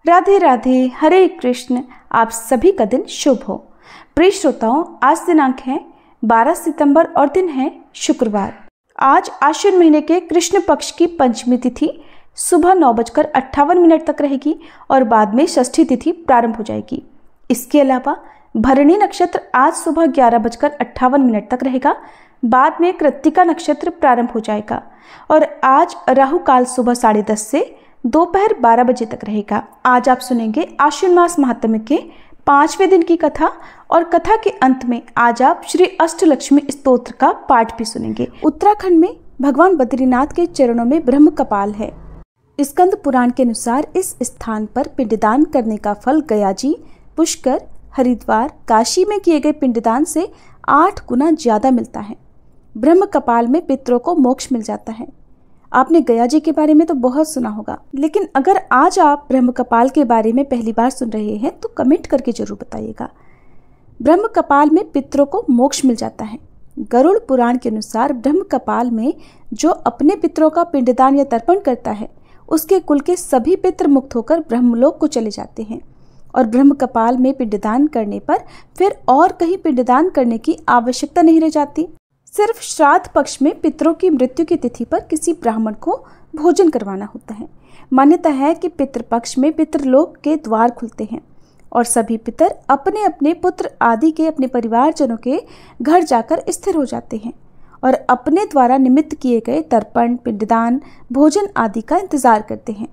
राधे राधे, हरे कृष्ण। आप सभी का दिन शुभ हो। प्रिय श्रोताओं, आज दिनांक है 12 सितंबर और दिन है शुक्रवार। आज आश्विन महीने के कृष्ण पक्ष की पंचमी तिथि सुबह 9:58 तक रहेगी और बाद में षष्ठी तिथि प्रारंभ हो जाएगी। इसके अलावा भरणी नक्षत्र आज सुबह 11:58 तक रहेगा, बाद में कृत्तिका नक्षत्र प्रारंभ हो जाएगा और आज राहु काल सुबह 10:30 से दोपहर 12 बजे तक रहेगा। आज आप सुनेंगे आश्विन मास महात्म्य के 5वें दिन की कथा और कथा के अंत में आज आप श्री अष्टलक्ष्मी स्तोत्र का पाठ भी सुनेंगे। उत्तराखंड में भगवान बद्रीनाथ के चरणों में ब्रह्म कपाल है। स्कंद पुराण के अनुसार इस स्थान पर पिंडदान करने का फल गयाजी, पुष्कर, हरिद्वार, काशी में किए गए पिंडदान से 8 गुना ज्यादा मिलता है। ब्रह्म कपाल में पितरों को मोक्ष मिल जाता है। आपने गया जी के बारे में तो बहुत सुना होगा, लेकिन अगर आज आप ब्रह्म कपाल के बारे में पहली बार सुन रहे हैं तो कमेंट करके जरूर बताइएगा। ब्रह्म कपाल में पितरों को मोक्ष मिल जाता है। गरुड़ पुराण के अनुसार ब्रह्म कपाल में जो अपने पितरों का पिंडदान या तर्पण करता है उसके कुल के सभी पितृ मुक्त होकर ब्रह्मलोक को चले जाते हैं और ब्रह्म कपाल में पिंडदान करने पर फिर और कहीं पिंडदान करने की आवश्यकता नहीं रह जाती। सिर्फ श्राद्ध पक्ष में पितरों की मृत्यु की तिथि पर किसी ब्राह्मण को भोजन करवाना होता है। मान्यता है कि पितृपक्ष में पितृलोक के द्वार खुलते हैं और सभी पितर अपने अपने पुत्र आदि के अपने परिवारजनों के घर जाकर स्थिर हो जाते हैं और अपने द्वारा निमित्त किए गए तर्पण, पिंडदान, भोजन आदि का इंतजार करते हैं।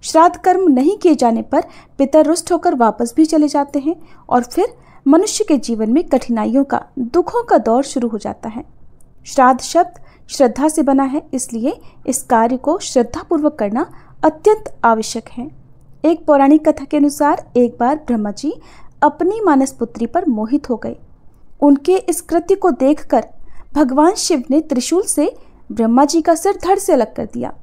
श्राद्ध कर्म नहीं किए जाने पर पितर रुष्ट होकर वापस भी चले जाते हैं और फिर मनुष्य के जीवन में कठिनाइयों का, दुखों का दौर शुरू हो जाता है। श्राद्ध शब्द श्रद्धा से बना है, इसलिए इस कार्य को श्रद्धापूर्वक करना अत्यंत आवश्यक है। एक पौराणिक कथा के अनुसार एक बार ब्रह्मा जी अपनी मानस पुत्री पर मोहित हो गए। उनके इस कृत्य को देखकर भगवान शिव ने त्रिशूल से ब्रह्मा जी का सिर धड़ से अलग कर दिया।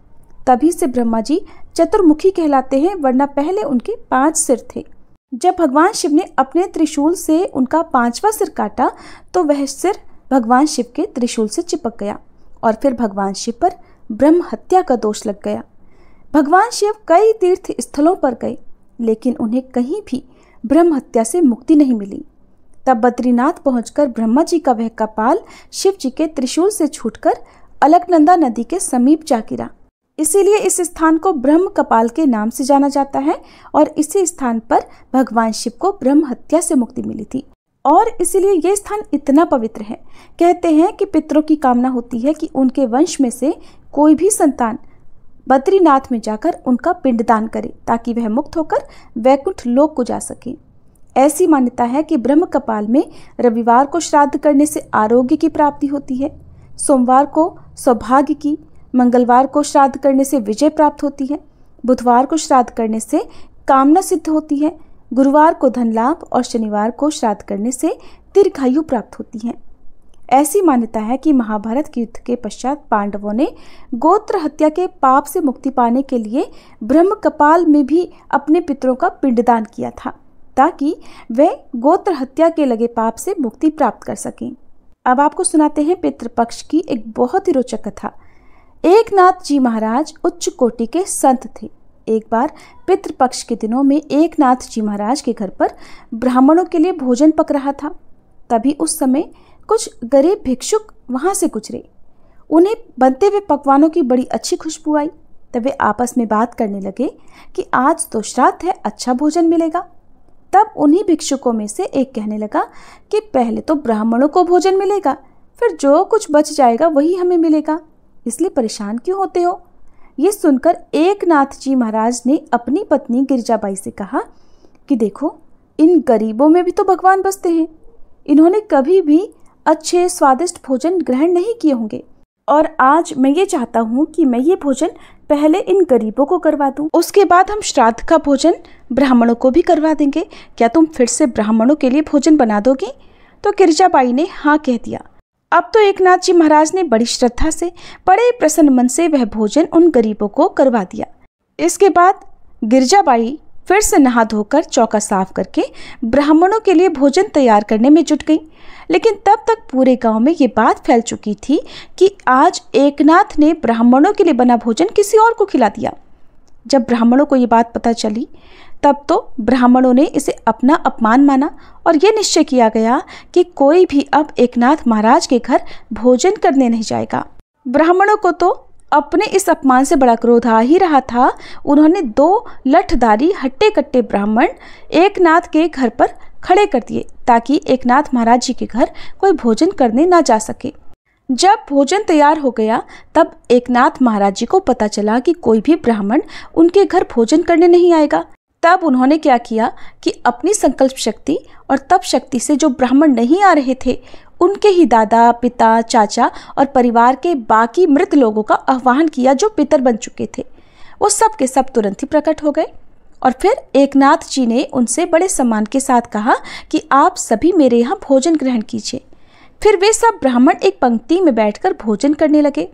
तभी से ब्रह्मा जी चतुर्मुखी कहलाते हैं, वरना पहले उनके 5 सिर थे। जब भगवान शिव ने अपने त्रिशूल से उनका 5वां सिर काटा तो वह सिर भगवान शिव के त्रिशूल से चिपक गया और फिर भगवान शिव पर ब्रह्म हत्या का दोष लग गया। भगवान शिव कई तीर्थ स्थलों पर गए, लेकिन उन्हें कहीं भी ब्रह्म हत्या से मुक्ति नहीं मिली। तब बद्रीनाथ पहुंचकर ब्रह्मा जी का वह कपाल शिव जी के त्रिशूल से छूटकर अलकनंदा नदी के समीप जा गिरा। इसीलिए इस स्थान को ब्रह्म कपाल के नाम से जाना जाता है और इसी स्थान पर भगवान शिव को ब्रह्म हत्या से मुक्ति मिली थी और इसीलिए यह स्थान इतना पवित्र है। कहते हैं कि पितरों की कामना होती है कि उनके वंश में से कोई भी संतान बद्रीनाथ में जाकर उनका पिंडदान करे ताकि वह मुक्त होकर वैकुंठ लोक को जा सके। ऐसी मान्यता है कि ब्रह्म कपाल में रविवार को श्राद्ध करने से आरोग्य की प्राप्ति होती है, सोमवार को सौभाग्य की, मंगलवार को श्राद्ध करने से विजय प्राप्त होती है, बुधवार को श्राद्ध करने से कामना सिद्ध होती है, गुरुवार को धन लाभ और शनिवार को श्राद्ध करने से दीर्घायु प्राप्त होती है। ऐसी मान्यता है कि महाभारत के युद्ध के पश्चात पांडवों ने गोत्र हत्या के पाप से मुक्ति पाने के लिए ब्रह्म कपाल में भी अपने पितरों का पिंडदान किया था ताकि वे गोत्र हत्या के लगे पाप से मुक्ति प्राप्त कर सकें। अब आपको सुनाते हैं पितृपक्ष की एक बहुत ही रोचक कथा। एकनाथ जी महाराज उच्च कोटि के संत थे। एक बार पितृपक्ष के दिनों में एकनाथ जी महाराज के घर पर ब्राह्मणों के लिए भोजन पक रहा था। तभी उस समय कुछ गरीब भिक्षुक वहां से गुजरे। उन्हें बनते हुए पकवानों की बड़ी अच्छी खुशबू आई। तब वे आपस में बात करने लगे कि आज तो श्राद्ध है, अच्छा भोजन मिलेगा। तब उन्हीं भिक्षुकों में से एक कहने लगा कि पहले तो ब्राह्मणों को भोजन मिलेगा, फिर जो कुछ बच जाएगा वही हमें मिलेगा, इसलिए परेशान क्यों होते हो। ये सुनकर एकनाथ जी महाराज ने अपनी पत्नी गिरजाबाई से कहा कि देखो, इन गरीबों में भी तो भगवान बसते हैं। इन्होंने कभी भी अच्छे स्वादिष्ट भोजन ग्रहण नहीं किए होंगे और आज मैं ये चाहता हूँ कि मैं ये भोजन पहले इन गरीबों को करवा दूं, उसके बाद हम श्राद्ध का भोजन ब्राह्मणों को भी करवा देंगे। क्या तुम फिर से ब्राह्मणों के लिए भोजन बना दोगी? तो गिरजाबाई ने हाँ कह दिया। अब तो एकनाथ जी महाराज ने बड़ी श्रद्धा से, बड़े प्रसन्न मन से वह भोजन उन गरीबों को करवा दिया। इसके बाद गिरजाबाई फिर से नहा धोकर चौका साफ करके ब्राह्मणों के लिए भोजन तैयार करने में जुट गई। लेकिन तब तक पूरे गांव में ये बात फैल चुकी थी कि आज एकनाथ ने ब्राह्मणों के लिए बना भोजन किसी और को खिला दिया। जब ब्राह्मणों को ये बात पता चली तब तो ब्राह्मणों ने इसे अपना अपमान माना और ये निश्चय किया गया कि कोई भी अब एकनाथ महाराज के घर भोजन करने नहीं जाएगा। ब्राह्मणों को तो अपने इस अपमान से बड़ा क्रोध आ ही रहा था। उन्होंने 2 लठधारी हट्टे कट्टे ब्राह्मण एकनाथ के घर पर खड़े कर दिए ताकि एकनाथ महाराज जी के घर कोई भोजन करने ना जा सके। जब भोजन तैयार हो गया तब एकनाथ महाराज जी को पता चला कि कोई भी ब्राह्मण उनके घर भोजन करने नहीं आएगा। तब उन्होंने क्या किया कि अपनी संकल्प शक्ति और तप शक्ति से जो ब्राह्मण नहीं आ रहे थे उनके ही दादा, पिता, चाचा और परिवार के बाकी मृत लोगों का आह्वान किया जो पितर बन चुके थे। वो सब के सब तुरंत ही प्रकट हो गए और फिर एकनाथ जी ने उनसे बड़े सम्मान के साथ कहा कि आप सभी मेरे यहाँ भोजन ग्रहण कीजिए। फिर वे सब ब्राह्मण एक पंक्ति में बैठकर भोजन करने लगे।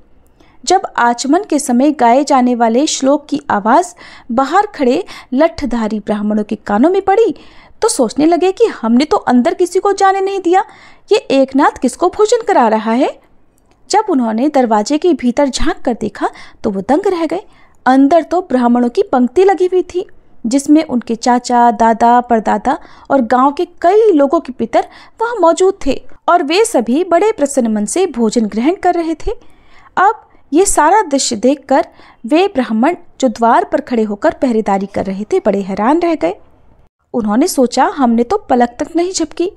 जब आचमन के समय गाए जाने वाले श्लोक की आवाज़ बाहर खड़े लठधारी ब्राह्मणों के कानों में पड़ी तो सोचने लगे कि हमने तो अंदर किसी को जाने नहीं दिया, ये एकनाथ किसको भोजन करा रहा है। जब उन्होंने दरवाजे के भीतर झांक कर देखा तो वो दंग रह गए। अंदर तो ब्राह्मणों की पंक्ति लगी हुई थी जिसमें उनके चाचा, दादा, परदादा और गांव के कई लोगों के पितर वहां मौजूद थे और वे सभी बड़े प्रसन्न मन से भोजन ग्रहण कर रहे थे। अब ये सारा दृश्य देखकर वे ब्राह्मण जो द्वार पर खड़े होकर पहरेदारी कर रहे थे बड़े हैरान रह गए। उन्होंने सोचा हमने तो पलक तक नहीं झपकी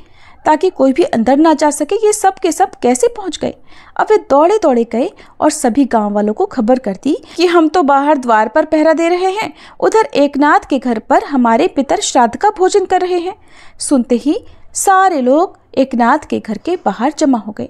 ताकि कोई भी अंदर ना जा सके, ये सब के सब कैसे पहुंच गए। अब वे दौड़े दौड़े गए और सभी गांव वालों को खबर कर दी कि हम तो बाहर द्वार पर पहरा दे रहे हैं, उधर एकनाथ के घर पर हमारे पितर श्राद्ध का भोजन कर रहे हैं। सुनते ही सारे लोग एकनाथ के घर के बाहर जमा हो गए।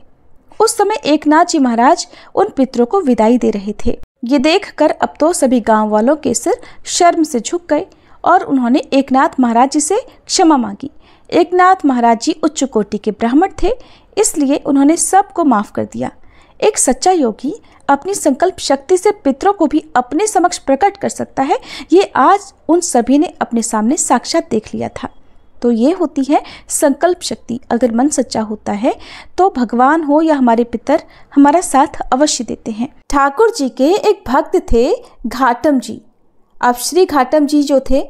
उस समय एकनाथ जी महाराज उन पितरों को विदाई दे रहे थे। ये देखकर अब तो सभी गांव वालों के सिर शर्म से झुक गए और उन्होंने एकनाथ महाराज जी से क्षमा मांगी। एकनाथ महाराज जी उच्च कोटि के ब्राह्मण थे, इसलिए उन्होंने सबको माफ कर दिया। एक सच्चा योगी अपनी संकल्प शक्ति से पितरों को भी अपने समक्ष प्रकट कर सकता है, ये आज उन सभी ने अपने सामने साक्षात देख लिया था। तो ये होती है संकल्प शक्ति। अगर मन सच्चा होता है तो भगवान हो या हमारे पितर हमारा साथ अवश्य देते हैं। ठाकुर जी के एक भक्त थे घाटम जी। अब श्री घाटम जी जो थे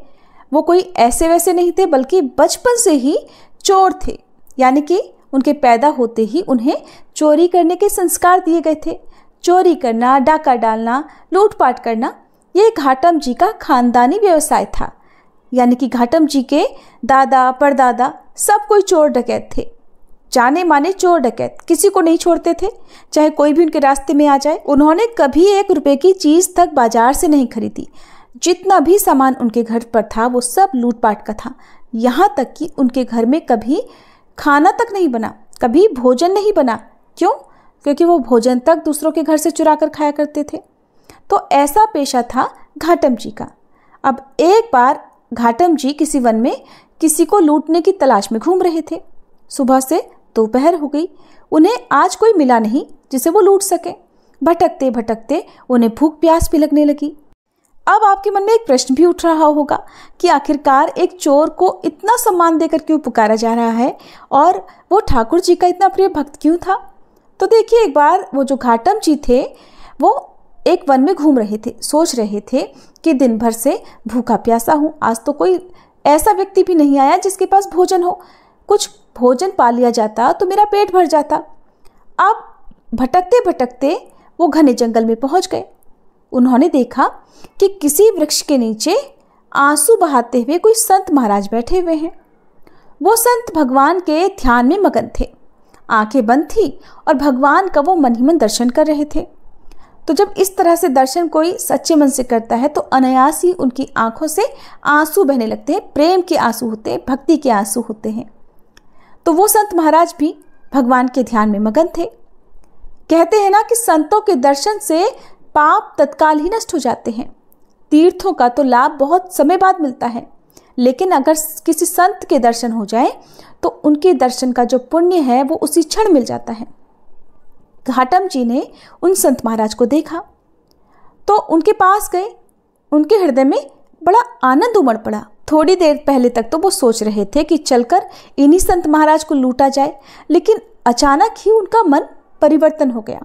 वो कोई ऐसे वैसे नहीं थे, बल्कि बचपन से ही चोर थे, यानी कि उनके पैदा होते ही उन्हें चोरी करने के संस्कार दिए गए थे। चोरी करना, डाका डालना, लूटपाट करना, ये घाटम जी का खानदानी व्यवसाय था। यानी कि घाटम जी के दादा, परदादा सब कोई चोर डकैत थे, जाने माने चोर डकैत, किसी को नहीं छोड़ते थे, चाहे कोई भी उनके रास्ते में आ जाए। उन्होंने कभी 1 रुपए की चीज़ तक बाजार से नहीं खरीदी। जितना भी सामान उनके घर पर था वो सब लूटपाट का था। यहाँ तक कि उनके घर में कभी खाना तक नहीं बना, कभी भोजन नहीं बना। क्यों? क्योंकि वो भोजन तक दूसरों के घर से चुरा कर खाया करते थे। तो ऐसा पेशा था घाटम जी का। अब एक बार घाटम जी किसी वन में किसी को लूटने की तलाश में घूम रहे थे। सुबह से दोपहर हो गई, उन्हें आज कोई मिला नहीं जिसे वो लूट सके। भटकते भटकते उन्हें भूख प्यास भी लगने लगी। अब आपके मन में एक प्रश्न भी उठ रहा होगा कि आखिरकार एक चोर को इतना सम्मान देकर क्यों पुकारा जा रहा है और वो ठाकुर जी का इतना प्रिय भक्त क्यों था। तो देखिए, एक बार वो जो घाटम जी थे वो एक वन में घूम रहे थे, सोच रहे थे कि दिन भर से भूखा प्यासा हूँ, आज तो कोई ऐसा व्यक्ति भी नहीं आया जिसके पास भोजन हो, कुछ भोजन पा लिया जाता तो मेरा पेट भर जाता। अब भटकते भटकते वो घने जंगल में पहुंच गए। उन्होंने देखा कि किसी वृक्ष के नीचे आंसू बहाते हुए कोई संत महाराज बैठे हुए हैं। वो संत भगवान के ध्यान में मगन थे, आंखें बंद थी और भगवान का वो मन ही मन दर्शन कर रहे थे। तो जब इस तरह से दर्शन कोई सच्चे मन से करता है तो अनायास ही उनकी आंखों से आंसू बहने लगते हैं। प्रेम के आंसू होते हैं, भक्ति के आंसू होते हैं। तो वो संत महाराज भी भगवान के ध्यान में मगन थे। कहते हैं ना कि संतों के दर्शन से पाप तत्काल ही नष्ट हो जाते हैं। तीर्थों का तो लाभ बहुत समय बाद मिलता है, लेकिन अगर किसी संत के दर्शन हो जाए तो उनके दर्शन का जो पुण्य है वो उसी क्षण मिल जाता है। घाटम जी ने उन संत महाराज को देखा तो उनके पास गए। उनके हृदय में बड़ा आनंद उमड़ पड़ा। थोड़ी देर पहले तक तो वो सोच रहे थे कि चलकर इन्हीं संत महाराज को लूटा जाए, लेकिन अचानक ही उनका मन परिवर्तन हो गया।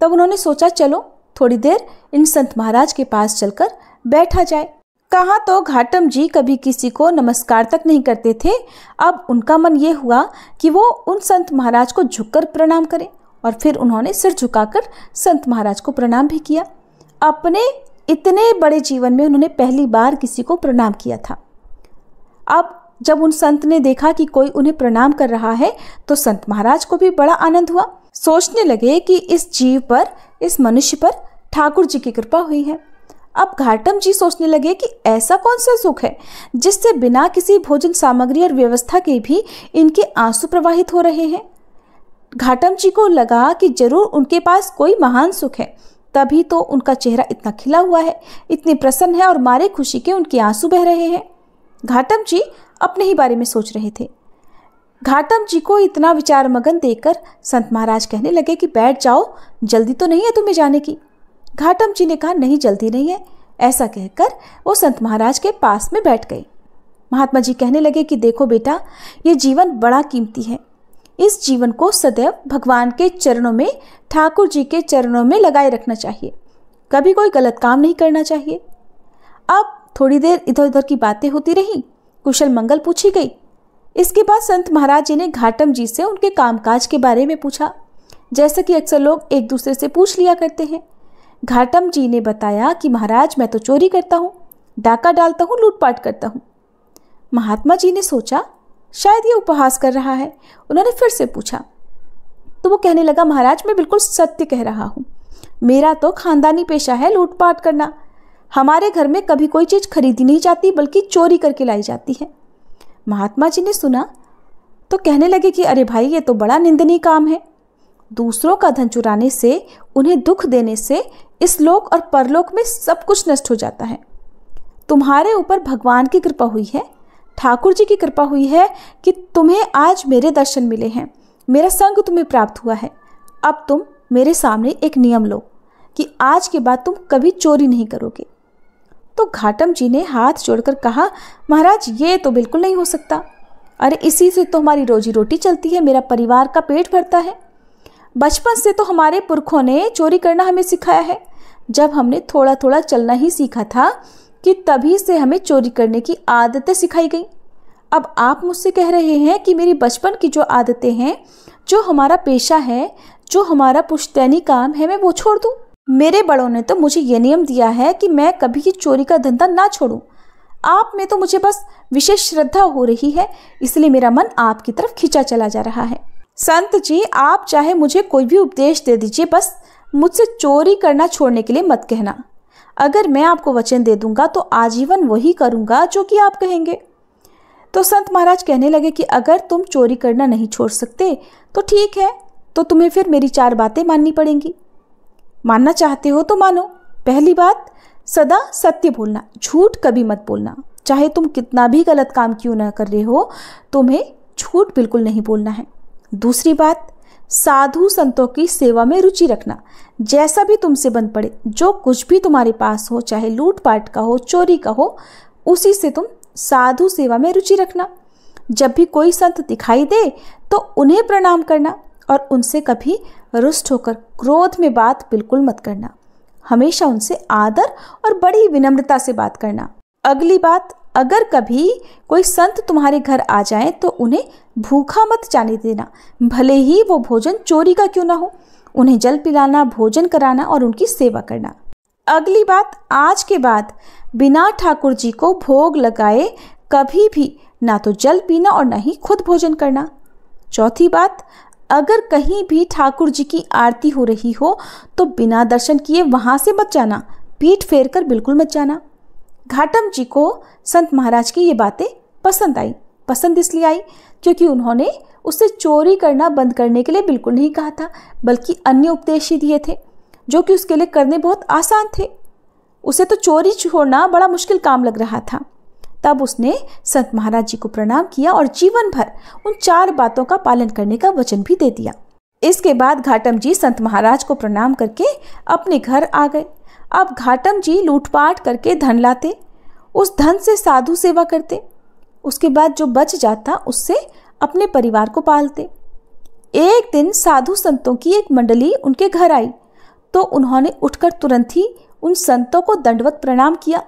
तब उन्होंने सोचा चलो थोड़ी देर इन संत महाराज के पास चलकर बैठा जाए। कहाँ तो घाटम जी कभी किसी को नमस्कार तक नहीं करते थे। अब उनका मन ये हुआ कि वो उन संत महाराज को झुककर प्रणाम करें, और फिर उन्होंने सिर झुकाकर संत महाराज को प्रणाम भी किया। अपने इतने बड़े जीवन में उन्होंने पहली बार किसी को प्रणाम किया था। अब जब उन संत ने देखा कि कोई उन्हें प्रणाम कर रहा है तो संत महाराज को भी बड़ा आनंद हुआ। सोचने लगे कि इस जीव पर, इस मनुष्य पर ठाकुर जी की कृपा हुई है। अब घाटम जी सोचने लगे कि ऐसा कौन सा सुख है जिससे बिना किसी भोजन सामग्री और व्यवस्था के भी इनके आंसू प्रवाहित हो रहे हैं। घाटम जी को लगा कि जरूर उनके पास कोई महान सुख है, तभी तो उनका चेहरा इतना खिला हुआ है, इतने प्रसन्न है और मारे खुशी के उनके आंसू बह रहे हैं। घाटम जी अपने ही बारे में सोच रहे थे। घाटम जी को इतना विचार मगन देखकर संत महाराज कहने लगे कि बैठ जाओ, जल्दी तो नहीं है तुम्हें जाने की। घाटम जी ने कहा नहीं, जल्दी नहीं है। ऐसा कहकर वो संत महाराज के पास में बैठ गए। महात्मा जी कहने लगे कि देखो बेटा, ये जीवन बड़ा कीमती है। इस जीवन को सदैव भगवान के चरणों में, ठाकुर जी के चरणों में लगाए रखना चाहिए। कभी कोई गलत काम नहीं करना चाहिए। अब थोड़ी देर इधर उधर की बातें होती रही, कुशल मंगल पूछी गई। इसके बाद संत महाराज जी ने घाटम जी से उनके कामकाज के बारे में पूछा, जैसा कि अक्सर लोग एक दूसरे से पूछ लिया करते हैं। घाटम जी ने बताया कि महाराज, मैं तो चोरी करता हूँ, डाका डालता हूँ, लूटपाट करता हूँ। महात्मा जी ने सोचा शायद ये उपहास कर रहा है। उन्होंने फिर से पूछा तो वो कहने लगा, महाराज मैं बिल्कुल सत्य कह रहा हूँ, मेरा तो खानदानी पेशा है लूटपाट करना। हमारे घर में कभी कोई चीज़ खरीदी नहीं जाती, बल्कि चोरी करके लाई जाती है। महात्मा जी ने सुना तो कहने लगे कि अरे भाई, ये तो बड़ा निंदनीय काम है। दूसरों का धन चुराने से, उन्हें दुख देने से इस लोक और परलोक में सब कुछ नष्ट हो जाता है। तुम्हारे ऊपर भगवान की कृपा हुई है, ठाकुर जी की कृपा हुई है कि तुम्हें आज मेरे दर्शन मिले हैं, मेरा संग तुम्हें प्राप्त हुआ है। अब तुम मेरे सामने एक नियम लो कि आज के बाद तुम कभी चोरी नहीं करोगे। तो घाटम जी ने हाथ जोड़कर कहा, महाराज ये तो बिल्कुल नहीं हो सकता। अरे इसी से तो हमारी रोजी रोटी चलती है, मेरा परिवार का पेट भरता है। बचपन से तो हमारे पुरखों ने चोरी करना हमें सिखाया है। जब हमने थोड़ा थोड़ा चलना ही सीखा था कि तभी से हमें चोरी करने की आदतें सिखाई गई। अब आप मुझसे कह रहे हैं कि मेरी बचपन की जो आदतें हैं, जो हमारा पेशा है, जो हमारा पुश्तैनी काम है, मैं वो छोड़ दूं? मेरे बड़ों ने तो मुझे ये नियम दिया है कि मैं कभी चोरी का धंधा ना छोड़ूं। आप में तो मुझे बस विशेष श्रद्धा हो रही है, इसलिए मेरा मन आपकी तरफ खींचा चला जा रहा है। संत जी, आप चाहे मुझे कोई भी उपदेश दे दीजिए, बस मुझसे चोरी करना छोड़ने के लिए मत कहना। अगर मैं आपको वचन दे दूंगा तो आजीवन वही करूंगा जो कि आप कहेंगे। तो संत महाराज कहने लगे कि अगर तुम चोरी करना नहीं छोड़ सकते तो ठीक है, तो तुम्हें फिर मेरी 4 बातें माननी पड़ेंगी। मानना चाहते हो तो मानो। पहली बात, सदा सत्य बोलना, झूठ कभी मत बोलना। चाहे तुम कितना भी गलत काम क्यों ना कर रहे हो, तुम्हें झूठ बिल्कुल नहीं बोलना है। दूसरी बात, साधु संतों की सेवा में रुचि रखना। जैसा भी तुमसे बन पड़े, जो कुछ भी तुम्हारे पास हो, चाहे लूटपाट का हो, चोरी का हो, उसी से तुम साधु सेवा में रुचि रखना। जब भी कोई संत दिखाई दे तो उन्हें प्रणाम करना और उनसे कभी रुष्ट होकर क्रोध में बात बिल्कुल मत करना। हमेशा उनसे आदर और बड़ी विनम्रता से बात करना। अगली बात, अगर कभी कोई संत तुम्हारे घर आ जाए तो उन्हें भूखा मत जाने देना, भले ही वो भोजन चोरी का क्यों ना हो। उन्हें जल पिलाना, भोजन कराना और उनकी सेवा करना। अगली बात, आज के बाद बिना ठाकुर जी को भोग लगाए कभी भी ना तो जल पीना और ना ही खुद भोजन करना। चौथी बात, अगर कहीं भी ठाकुर जी की आरती हो रही हो तो बिना दर्शन किए वहां से मत जाना, पीठ फेर कर बिल्कुल मत जाना। घाटम जी को संत महाराज की ये बातें पसंद आई। पसंद इसलिए आई क्योंकि उन्होंने उससे चोरी करना बंद करने के लिए बिल्कुल नहीं कहा था, बल्कि अन्य उपदेश ही दिए थे जो कि उसके लिए करने बहुत आसान थे। उसे तो चोरी छोड़ना बड़ा मुश्किल काम लग रहा था। तब उसने संत महाराज जी को प्रणाम किया और जीवन भर उन 4 बातों का पालन करने का वचन भी दे दिया। इसके बाद घाटम जी संत महाराज को प्रणाम करके अपने घर आ गए। अब घाटम जी लूटपाट करके धन लाते, उस धन से साधु सेवा करते, उसके बाद जो बच जाता उससे अपने परिवार को पालते। एक दिन साधु संतों की एक मंडली उनके घर आई तो उन्होंने उठकर तुरंत ही उन संतों को दंडवत प्रणाम किया।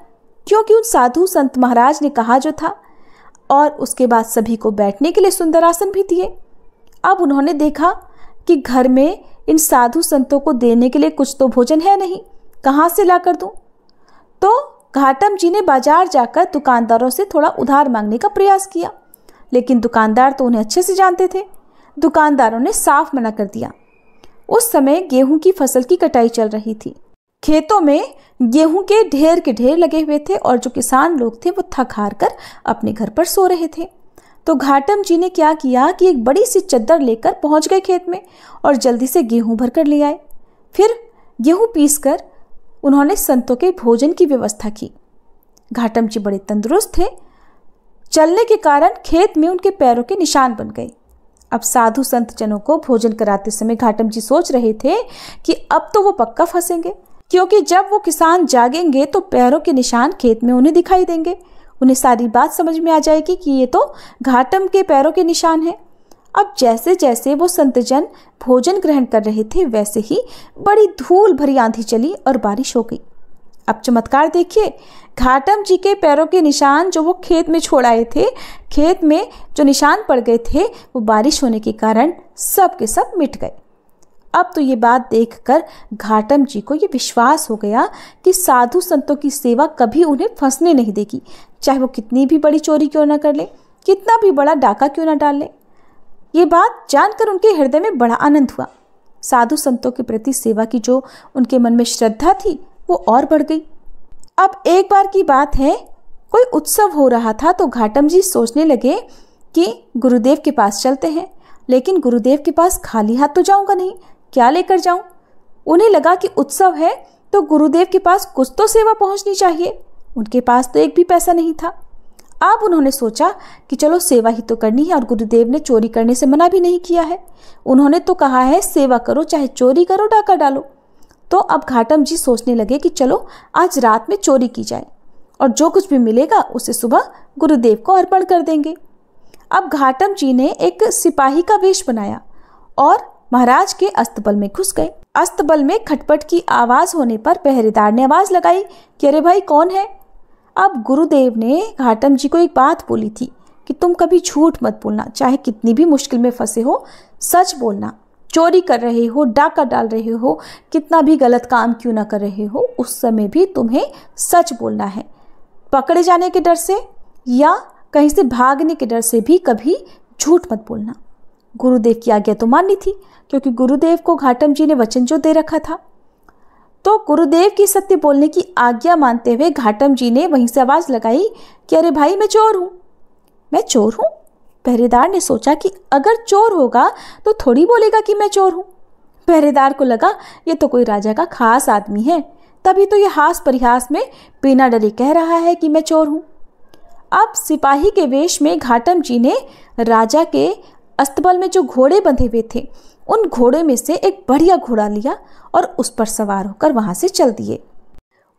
क्योंकि उन साधु संत महाराज ने कहा जो था, और उसके बाद सभी को बैठने के लिए सुंदर आसन भी दिए। अब उन्होंने देखा कि घर में इन साधु संतों को देने के लिए कुछ तो भोजन है नहीं, कहाँ से ला कर दूं? तो घाटम जी ने बाजार जाकर दुकानदारों से थोड़ा उधार मांगने का प्रयास किया, लेकिन दुकानदार तो उन्हें अच्छे से जानते थे। दुकानदारों ने साफ मना कर दिया। उस समय गेहूं की फसल की कटाई चल रही थी। खेतों में गेहूं के ढेर लगे हुए थे और जो किसान लोग थे वो थक हार कर अपने घर पर सो रहे थे। तो घाटम जी ने क्या किया कि एक बड़ी सी चद्दर लेकर पहुंच गए खेत में और जल्दी से गेहूं भर कर ले आए। फिर गेहूं पीसकर उन्होंने संतों के भोजन की व्यवस्था की। घाटम जी बड़े तंदुरुस्त थे। चलने के कारण खेत में उनके पैरों के निशान बन गए। अब साधु संत जनों को भोजन कराते समय घाटम जी सोच रहे थे कि अब तो वो पक्का फंसेंगे, क्योंकि जब वो किसान जागेंगे तो पैरों के निशान खेत में उन्हें दिखाई देंगे। उन्हें सारी बात समझ में आ जाएगी कि ये तो घाटम के पैरों के निशान हैं। अब जैसे जैसे वो संतजन भोजन ग्रहण कर रहे थे वैसे ही बड़ी धूल भरी आंधी चली और बारिश हो गई। अब चमत्कार देखिए, घाटम जी के पैरों के निशान जो वो खेत में छोड़ आए थे, खेत में जो निशान पड़ गए थे, वो बारिश होने के कारण सब के सब मिट गए। अब तो ये बात देखकर घाटम जी को ये विश्वास हो गया कि साधु संतों की सेवा कभी उन्हें फंसने नहीं देगी, चाहे वो कितनी भी बड़ी चोरी क्यों ना कर ले, कितना भी बड़ा डाका क्यों ना डाल ले। ये बात जानकर उनके हृदय में बड़ा आनंद हुआ। साधु संतों के प्रति सेवा की जो उनके मन में श्रद्धा थी वो और बढ़ गई। अब एक बार की बात है, कोई उत्सव हो रहा था तो घाटम जी सोचने लगे कि गुरुदेव के पास चलते हैं, लेकिन गुरुदेव के पास खाली हाथ तो जाऊंगा नहीं, क्या लेकर जाऊं? उन्हें लगा कि उत्सव है तो गुरुदेव के पास कुछ तो सेवा पहुंचनी चाहिए। उनके पास तो एक भी पैसा नहीं था। अब उन्होंने सोचा कि चलो सेवा ही तो करनी है और गुरुदेव ने चोरी करने से मना भी नहीं किया है। उन्होंने तो कहा है सेवा करो चाहे चोरी करो, डाका डालो। तो अब घाटम जी सोचने लगे कि चलो आज रात में चोरी की जाए और जो कुछ भी मिलेगा उसे सुबह गुरुदेव को अर्पण कर देंगे। अब घाटम जी ने एक सिपाही का वेश बनाया और महाराज के अस्तबल में घुस गए। अस्तबल में खटपट की आवाज होने पर पहरेदार ने आवाज लगाई कि अरे भाई कौन है? अब गुरुदेव ने घाटम जी को एक बात बोली थी कि तुम कभी झूठ मत बोलना, चाहे कितनी भी मुश्किल में फंसे हो, सच बोलना। चोरी कर रहे हो, डाका डाल रहे हो, कितना भी गलत काम क्यों ना कर रहे हो, उस समय भी तुम्हें सच बोलना है। पकड़े जाने के डर से या कहीं से भागने के डर से भी कभी झूठ मत बोलना। गुरुदेव की आज्ञा तो माननी थी, क्योंकि गुरुदेव को घाटम जी ने वचन जो दे रखा था। तो गुरुदेव की सत्य बोलने की आज्ञा मानते हुए घाटम जी ने वहीं से आवाज लगाई कि अरे भाई मैं चोर हूं। मैं चोर हूं? पहरेदार ने सोचा कि अगर चोर होगा तो थोड़ी बोलेगा कि मैं चोर हूं। पहरेदार को लगा ये तो कोई राजा का खास आदमी है, तभी तो ये हास परिहास में बिना डरे कह रहा है कि मैं चोर हूं। अब सिपाही के वेश में घाटम जी ने राजा के अस्तबल में जो घोड़े बंधे हुए थे उन घोड़े में से एक बढ़िया घोड़ा लिया और उस पर सवार होकर वहां से चल दिए।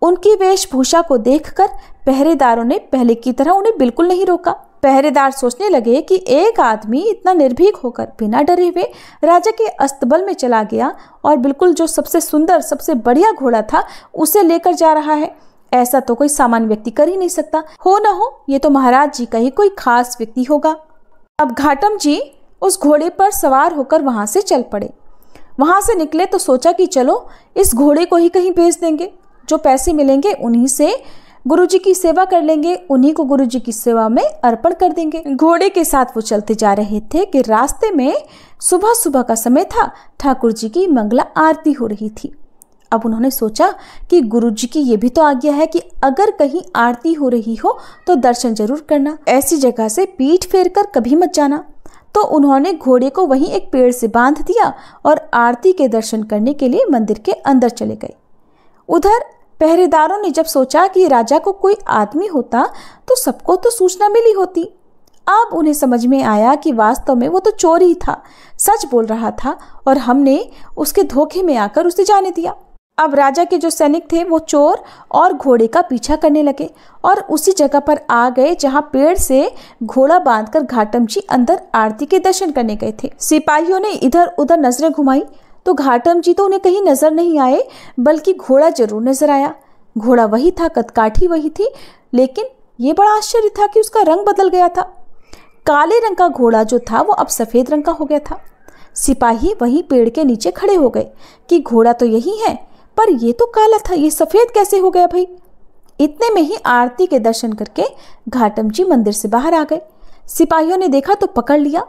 उनकी वेशभूषा को देखकर पहरेदारों ने पहले की तरह उन्हें बिल्कुल नहीं रोका। पहरेदार सोचने लगे कि एक आदमी इतना निर्भीक होकर बिना डरे हुए राजा के अस्तबल में चला गया और बिल्कुल जो सबसे सुंदर सबसे बढ़िया घोड़ा था उसे लेकर जा रहा है। ऐसा तो कोई सामान्य व्यक्ति कर ही नहीं सकता। हो ना हो ये तो महाराज जी का ही कोई खास व्यक्ति होगा। अब घाटम जी उस घोड़े पर सवार होकर वहां से चल पड़े। वहां से निकले तो सोचा कि चलो इस घोड़े को ही कहीं बेच देंगे, जो पैसे मिलेंगे उन्हीं से गुरुजी की सेवा कर लेंगे, उन्हीं को गुरुजी की सेवा में अर्पण कर देंगे। घोड़े के साथ वो चलते जा रहे थे कि रास्ते में सुबह सुबह का समय था, ठाकुर जी की मंगला आरती हो रही थी। अब उन्होंने सोचा कि गुरुजी की ये भी तो आज्ञा है कि अगर कहीं आरती हो रही हो तो दर्शन जरूर करना, ऐसी जगह से पीठ फेर कर कभी मत जाना। तो उन्होंने घोड़े को वहीं एक पेड़ से बांध दिया और आरती के दर्शन करने के लिए मंदिर के अंदर चले गए। उधर पहरेदारों ने जब सोचा कि राजा को कोई आदमी होता तो सबको तो सूचना मिली होती। अब उन्हें समझ में आया कि वास्तव में वो तो चोर ही था, सच बोल रहा था और हमने उसके धोखे में आकर उसे जाने दिया। अब राजा के जो सैनिक थे वो चोर और घोड़े का पीछा करने लगे और उसी जगह पर आ गए जहां पेड़ से घोड़ा बांधकर घाटम जी अंदर आरती के दर्शन करने गए थे। सिपाहियों ने इधर उधर नजरें घुमाई तो घाटम जी तो उन्हें कहीं नजर नहीं आए, बल्कि घोड़ा जरूर नजर आया। घोड़ा वही था, कदकाठी वही थी लेकिन ये बड़ा आश्चर्य था कि उसका रंग बदल गया था। काले रंग का घोड़ा जो था वो अब सफेद रंग का हो गया था। सिपाही वहीं पेड़ के नीचे खड़े हो गए कि घोड़ा तो यही है, पर ये तो काला था, ये सफेद कैसे हो गया भाई। इतने में ही आरती के दर्शन करके घाटम जी मंदिर से बाहर आ गए। सिपाहियों ने देखा तो पकड़ लिया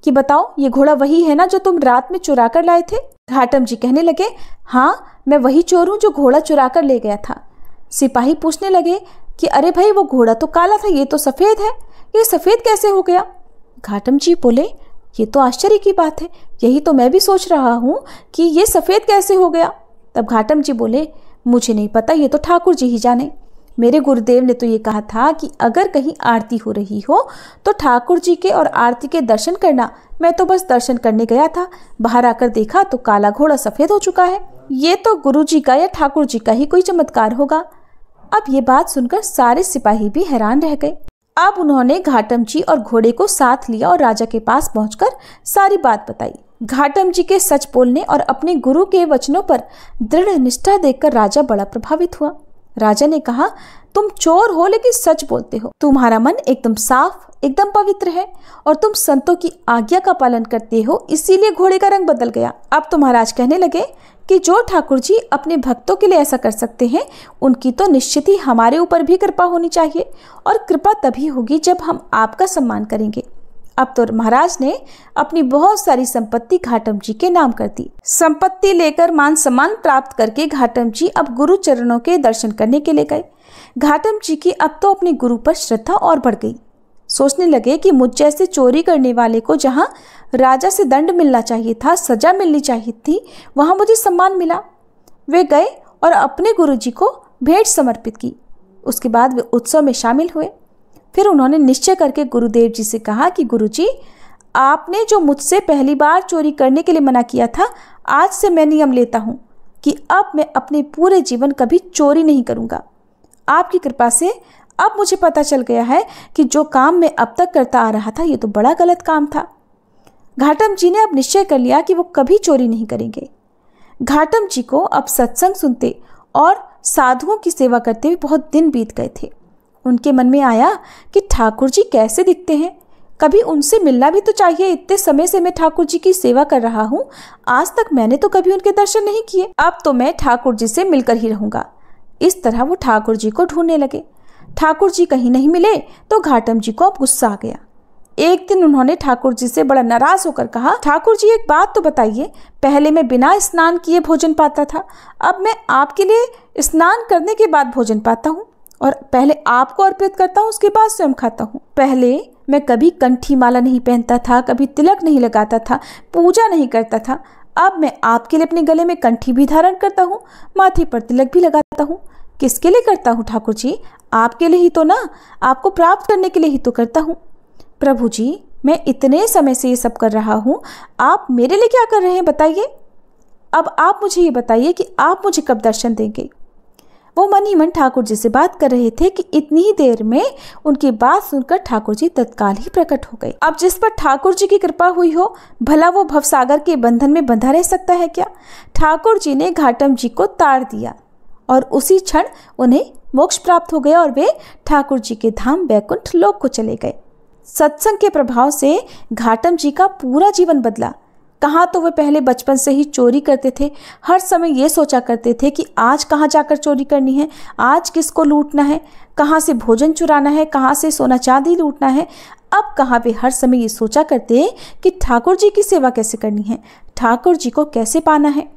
कि बताओ, ये घोड़ा वही है ना जो तुम रात में चुरा कर लाए थे। घाटम जी कहने लगे, हाँ मैं वही चोर हूँ जो घोड़ा चुरा कर ले गया था। सिपाही पूछने लगे कि अरे भाई, वो घोड़ा तो काला था, ये तो सफेद है, ये सफेद कैसे हो गया। घाटम जी बोले, ये तो आश्चर्य की बात है, यही तो मैं भी सोच रहा हूँ कि ये सफेद कैसे हो गया। तब घाटम जी बोले, मुझे नहीं पता, ये तो ठाकुर जी ही जाने। मेरे गुरुदेव ने तो ये कहा था कि अगर कहीं आरती हो रही हो तो ठाकुर जी के और आरती के दर्शन करना। मैं तो बस दर्शन करने गया था, बाहर आकर देखा तो काला घोड़ा सफेद हो चुका है। ये तो गुरु जी का या ठाकुर जी का ही कोई चमत्कार होगा। अब ये बात सुनकर सारे सिपाही भी हैरान रह गए। अब उन्होंने घाटम जी और घोड़े को साथ लिया और राजा के पास पहुंचकर सारी बात बताई। घाटम जी के सच बोलने और अपने गुरु के वचनों पर दृढ़ निष्ठा देखकर राजा बड़ा प्रभावित हुआ। राजा ने कहा, तुम चोर हो लेकिन सच बोलते हो, तुम्हारा मन एकदम साफ, एकदम पवित्र है और तुम संतों की आज्ञा का पालन करते हो, इसीलिए घोड़े का रंग बदल गया। अब तो महाराज कहने लगे कि जो ठाकुर जी अपने भक्तों के लिए ऐसा कर सकते हैं, उनकी तो निश्चित ही हमारे ऊपर भी कृपा होनी चाहिए, और कृपा तभी होगी जब हम आपका सम्मान करेंगे। अब तो महाराज ने अपनी बहुत सारी संपत्ति घाटम जी के नाम कर दी। संपत्ति लेकर मान सम्मान प्राप्त करके घाटम जी अब गुरु चरणों के दर्शन करने के लिए गए। घाटम जी की अब तो अपने गुरु पर श्रद्धा और बढ़ गई। सोचने लगे कि मुझ जैसे चोरी करने वाले को जहाँ राजा से दंड मिलना चाहिए था, सजा मिलनी चाहिए थी, वहां मुझे सम्मान मिला। वे गए और अपने गुरु जी को भेंट समर्पित की। उसके बाद वे उत्सव में शामिल हुए। फिर उन्होंने निश्चय करके गुरुदेव जी से कहा कि गुरुजी, आपने जो मुझसे पहली बार चोरी करने के लिए मना किया था, आज से मैं नियम लेता हूँ कि अब मैं अपने पूरे जीवन कभी चोरी नहीं करूँगा। आपकी कृपा से अब मुझे पता चल गया है कि जो काम मैं अब तक करता आ रहा था, ये तो बड़ा गलत काम था। घाटम जी ने अब निश्चय कर लिया कि वो कभी चोरी नहीं करेंगे। घाटम जी को अब सत्संग सुनते और साधुओं की सेवा करते हुए बहुत दिन बीत गए थे। उनके मन में आया कि ठाकुर जी कैसे दिखते हैं, कभी उनसे मिलना भी तो चाहिए। इतने समय से मैं ठाकुर जी की सेवा कर रहा हूँ, आज तक मैंने तो कभी उनके दर्शन नहीं किए। अब तो मैं ठाकुर जी से मिलकर ही रहूंगा। इस तरह वो ठाकुर जी को ढूंढने लगे। ठाकुर जी कहीं नहीं मिले तो घाटम जी को अब गुस्सा आ गया। एक दिन उन्होंने ठाकुर जी से बड़ा नाराज होकर कहा, ठाकुर जी एक बात तो बताइए, पहले मैं बिना स्नान किए भोजन पाता था, अब मैं आपके लिए स्नान करने के बाद भोजन पाता हूँ और पहले आपको अर्पित करता हूँ, उसके बाद स्वयं खाता हूँ। पहले मैं कभी कंठी माला नहीं पहनता था, कभी तिलक नहीं लगाता था, पूजा नहीं करता था। अब मैं आपके लिए अपने गले में कंठी भी धारण करता हूँ, माथे पर तिलक भी लगाता हूँ। किसके लिए करता हूँ ठाकुर जी? आपके लिए ही तो ना, आपको प्राप्त करने के लिए ही तो करता हूँ। प्रभु जी, मैं इतने समय से ये सब कर रहा हूँ, आप मेरे लिए क्या कर रहे हैं बताइए। अब आप मुझे ये बताइए कि आप मुझे कब दर्शन देंगे। वो मन ही मन ठाकुर जी से बात कर रहे थे कि इतनी ही देर में उनकी बात सुनकर ठाकुर जी तत्काल ही प्रकट हो गए। अब जिस पर ठाकुर जी की कृपा हुई हो, भला वो भवसागर के बंधन में बंधा रह सकता है क्या? ठाकुर जी ने घाटम जी को ताड़ दिया और उसी क्षण उन्हें मोक्ष प्राप्त हो गया और वे ठाकुर जी के धाम वैकुंठ लोक को चले गए। सत्संग के प्रभाव से घाटम जी का पूरा जीवन बदला। कहाँ तो वे पहले बचपन से ही चोरी करते थे, हर समय ये सोचा करते थे कि आज कहाँ जाकर चोरी करनी है, आज किसको लूटना है, कहाँ से भोजन चुराना है, कहाँ से सोना चांदी लूटना है। अब कहाँ वे हर समय ये सोचा करते कि ठाकुर जी की सेवा कैसे करनी है, ठाकुर जी को कैसे पाना है।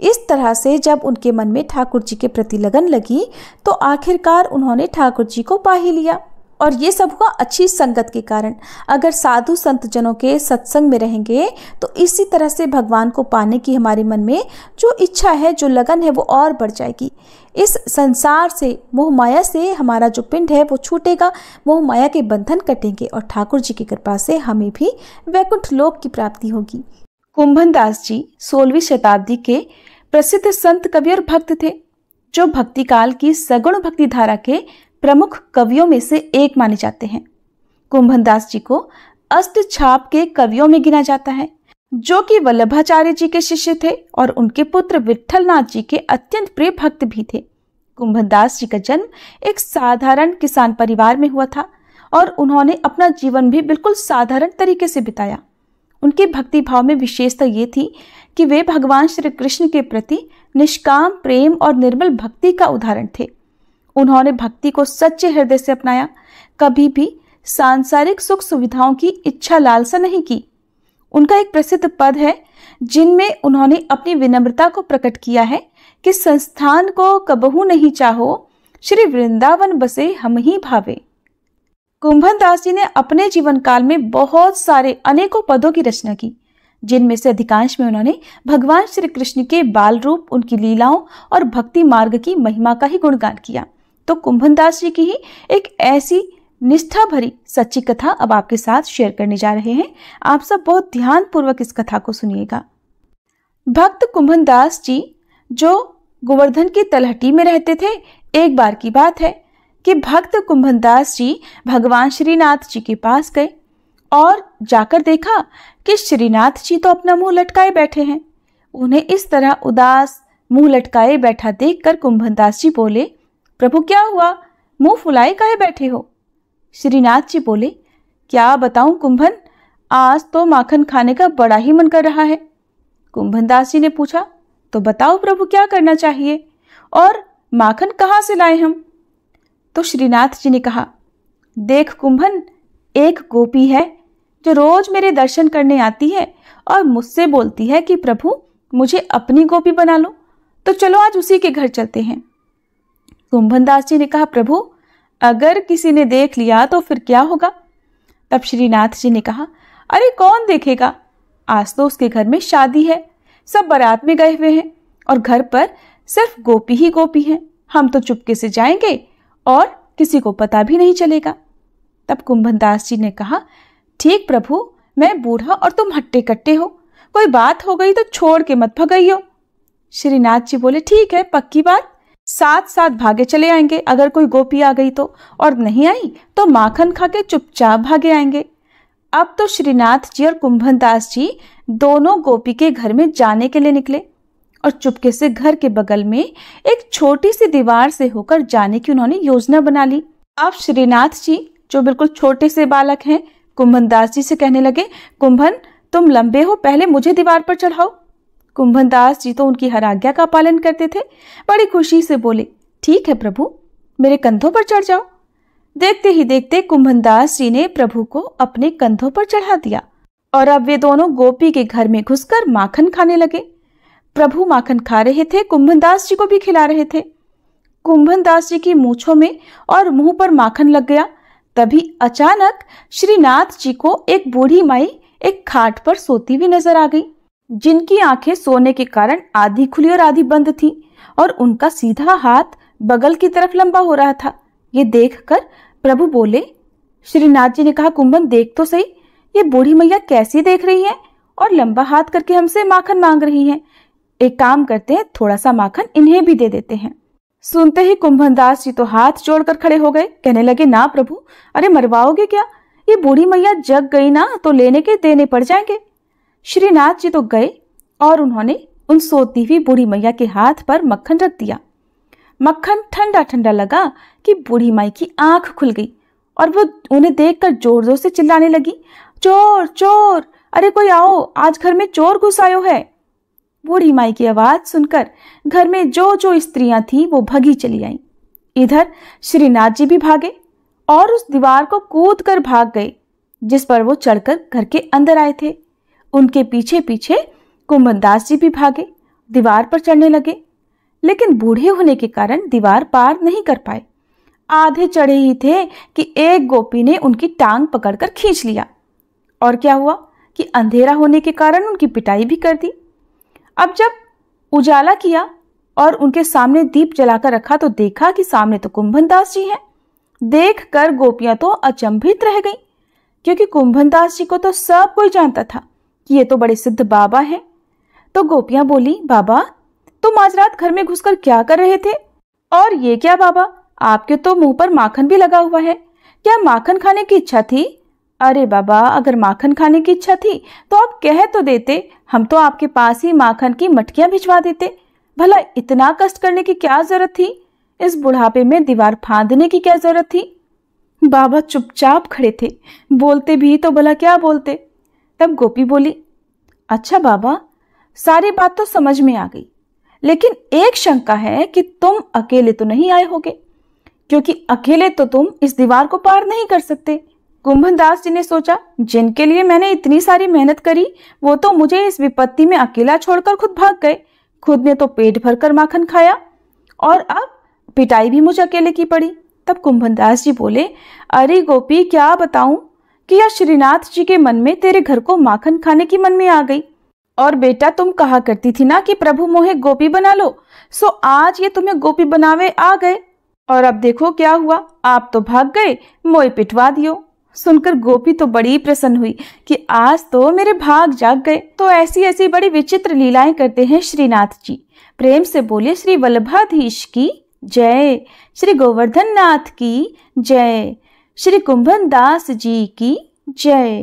इस तरह से जब उनके मन में ठाकुर जी के प्रति लगन लगी तो आखिरकार उन्होंने ठाकुर जी को पा ही लिया। और ये सब हुआ अच्छी संगत के कारण। अगर साधु संत जनों के सत्संग में रहेंगे तो इसी तरह से भगवान को पाने की हमारे मन में जो इच्छा है, जो लगन है, वो और बढ़ जाएगी। इस संसार से, मोह माया से हमारा जो पिंड है वो छूटेगा, मोह माया के बंधन कटेंगे और ठाकुर जी की कृपा से हमें भी वैकुंठ लोक की प्राप्ति होगी। कुंभन दास जी 16वीं शताब्दी के प्रसिद्ध संत, कवि और भक्त थे, जो भक्ति काल की सगुण भक्ति धारा के प्रमुख कवियों में से एक माने जाते हैं। कुंभन दास जी को अष्टछाप के कवियों में गिना जाता है, जो कि वल्लभाचार्य जी के शिष्य थे और उनके पुत्र विठलनाथ जी के अत्यंत प्रिय भक्त भी थे। कुंभनदास जी का जन्म एक साधारण किसान परिवार में हुआ था और उन्होंने अपना जीवन भी बिल्कुल साधारण तरीके से बिताया। उनके भक्ति भाव में विशेषता ये थी कि वे भगवान श्री कृष्ण के प्रति निष्काम प्रेम और निर्मल भक्ति का उदाहरण थे। उन्होंने भक्ति को सच्चे हृदय से अपनाया, कभी भी सांसारिक सुख सुविधाओं की इच्छा लालसा नहीं की। उनका एक प्रसिद्ध पद है जिनमें उन्होंने अपनी विनम्रता को प्रकट किया है कि संस्थान को कबहू नहीं चाहो, श्री वृंदावन बसे हम ही भावे। कुंभनदास जी ने अपने जीवन काल में बहुत सारे अनेकों पदों की रचना की, जिनमें से अधिकांश में उन्होंने भगवान श्री कृष्ण के बाल रूप, उनकी लीलाओं और भक्ति मार्ग की महिमा का ही गुणगान किया। तो कुंभनदास जी की ही एक ऐसी निष्ठा भरी सच्ची कथा अब आपके साथ शेयर करने जा रहे हैं। आप सब बहुत ध्यान पूर्वक इस कथा को सुनिएगा। भक्त कुंभनदास जी जो गोवर्धन की तलहटी में रहते थे, एक बार की बात है कि भक्त कुंभनदास जी भगवान श्रीनाथ जी के पास गए और जाकर देखा कि श्रीनाथ जी तो अपना मुंह लटकाए बैठे हैं। उन्हें इस तरह उदास मुंह लटकाए बैठा देखकर कुंभनदास जी बोले, प्रभु क्या हुआ, मुंह फुलाए काहे बैठे हो? श्रीनाथ जी बोले, क्या बताऊं कुंभन, आज तो माखन खाने का बड़ा ही मन कर रहा है। कुंभनदास जी ने पूछा, तो बताओ प्रभु क्या करना चाहिए और माखन कहाँ से लाए हम? तो श्रीनाथ जी ने कहा, देख कुंभन, एक गोपी है जो रोज मेरे दर्शन करने आती है और मुझसे बोलती है कि प्रभु मुझे अपनी गोपी बना लो, तो चलो आज उसी के घर चलते हैं। कुंभनदास जी ने कहा, प्रभु अगर किसी ने देख लिया तो फिर क्या होगा? तब श्रीनाथ जी ने कहा, अरे कौन देखेगा, आज तो उसके घर में शादी है, सब बारात में गए हुए हैं और घर पर सिर्फ गोपी ही गोपी हैं। हम तो चुपके से जाएंगे और किसी को पता भी नहीं चलेगा। तब कुंभनदास जी ने कहा, ठीक प्रभु, मैं बूढ़ा और तुम हट्टे कट्टे हो, कोई बात हो गई तो छोड़ के मत भगाइयो। श्रीनाथ जी बोले, ठीक है, पक्की बात, साथ साथ भागे चले आएंगे। अगर कोई गोपी आ गई तो, और नहीं आई तो माखन खा के चुपचाप भागे आएंगे। अब तो श्रीनाथ जी और कुंभनदास जी दोनों गोपी के घर में जाने के लिए निकले और चुपके से घर के बगल में एक छोटी सी दीवार से होकर जाने की उन्होंने योजना बना ली। अब श्रीनाथ जी जो बिल्कुल छोटे से बालक हैं, कुंभनदास जी से कहने लगे, कुंभन तुम लंबे हो, पहले मुझे दीवार पर चढ़ाओ। कुंभनदास जी तो उनकी हर आज्ञा का पालन करते थे, बड़ी खुशी से बोले, ठीक है प्रभु, मेरे कंधों पर चढ़ जाओ। देखते ही देखते कुंभनदास जी ने प्रभु को अपने कंधों पर चढ़ा दिया और अब वे दोनों गोपी के घर में घुसकर माखन खाने लगे। प्रभु माखन खा रहे थे, कुंभनदास जी को भी खिला रहे थे। कुंभनदास जी की मूंछों में और मुंह पर माखन लग गया। तभी अचानक श्रीनाथ जी को एक बूढ़ी माई एक खाट पर सोती हुई नजर आ गई, जिनकी आंखें सोने के कारण आधी खुली और आधी बंद थी और उनका सीधा हाथ बगल की तरफ लंबा हो रहा था। ये देखकर प्रभु बोले, श्रीनाथ जी ने कहा, कुंभन देख तो सही, ये बूढ़ी मैया कैसी देख रही है और लंबा हाथ करके हमसे माखन मांग रही हैं। एक काम करते हैं, थोड़ा सा माखन इन्हें भी दे देते हैं। सुनते ही कुंभनदास जी तो हाथ जोड़कर खड़े हो गए, कहने लगे, ना प्रभु, अरे मरवाओगे क्या? ये बूढ़ी मैया जग गई ना तो लेने के देने पड़ जाएंगे। श्रीनाथ जी तो गए और उन्होंने उन सोती हुई बूढ़ी मैया के हाथ पर मक्खन रख दिया। मक्खन ठंडा ठंडा लगा कि बूढ़ी माई की आंख खुल गई और वो उन्हें देखकर जोर जोर से चिल्लाने लगी, चोर चोर, अरे कोई आओ, आज घर में चोर घुस आयो है। बूढ़ी माई की आवाज सुनकर घर में जो जो स्त्रियां थी वो भगी चली आईं। इधर श्रीनाथ जी भी भागे और उस दीवार को कूद कर भाग गए जिस पर वो चढ़कर घर के अंदर आए थे। उनके पीछे पीछे कुंभनदास जी भी भागे, दीवार पर चढ़ने लगे, लेकिन बूढ़े होने के कारण दीवार पार नहीं कर पाए। आधे चढ़े ही थे कि एक गोपी ने उनकी टांग पकड़कर खींच लिया और क्या हुआ कि अंधेरा होने के कारण उनकी पिटाई भी कर दी। अब जब उजाला किया और उनके सामने दीप जलाकर रखा तो देखा कि सामने तो कुंभनदास जी हैं। देखकर गोपियां तो अचंभित रह गईं, क्योंकि कुंभनदास जी को तो सब कोई जानता था कि ये तो बड़े सिद्ध बाबा हैं। तो गोपियां बोली, बाबा तुम आज रात घर में घुसकर क्या कर रहे थे? और ये क्या बाबा, आपके तो मुंह पर माखन भी लगा हुआ है, क्या माखन खाने की इच्छा थी? अरे बाबा, अगर माखन खाने की इच्छा थी तो आप कह तो देते, हम तो आपके पास ही माखन की मटकियां भिजवा देते। भला इतना कष्ट करने की क्या जरूरत थी? इस बुढ़ापे में दीवार फांदने की क्या जरूरत थी। बाबा चुपचाप खड़े थे, बोलते भी तो भला क्या बोलते। तब गोपी बोली, अच्छा बाबा, सारी बात तो समझ में आ गई, लेकिन एक शंका है कि तुम अकेले तो नहीं आए होगे, क्योंकि अकेले तो तुम इस दीवार को पार नहीं कर सकते। कुंभन दास जी ने सोचा, जिनके लिए मैंने इतनी सारी मेहनत करी वो तो मुझे इस विपत्ति में अकेला छोड़कर खुद भाग गए। खुद ने तो पेट भरकर माखन खाया और अब पिटाई भी मुझे अकेले की पड़ी। तब कुंभन दास जी बोले, अरे गोपी, क्या बताऊं कि यह श्रीनाथ जी के मन में तेरे घर को माखन खाने की मन में आ गई। और बेटा, तुम कहा करती थी ना कि प्रभु मोहे गोपी बना लो, सो आज ये तुम्हें गोपी बनावे आ गए। और अब देखो क्या हुआ, आप तो भाग गए, मोए पिटवा दियो। सुनकर गोपी तो बड़ी प्रसन्न हुई कि आज तो मेरे भाग जाग गए। तो ऐसी ऐसी बड़ी विचित्र लीलाएं करते हैं श्रीनाथ जी। प्रेम से बोले, श्री वल्लभाधीश की जय, श्री गोवर्धन नाथ की जय, श्री कुंभन दास जी की जय।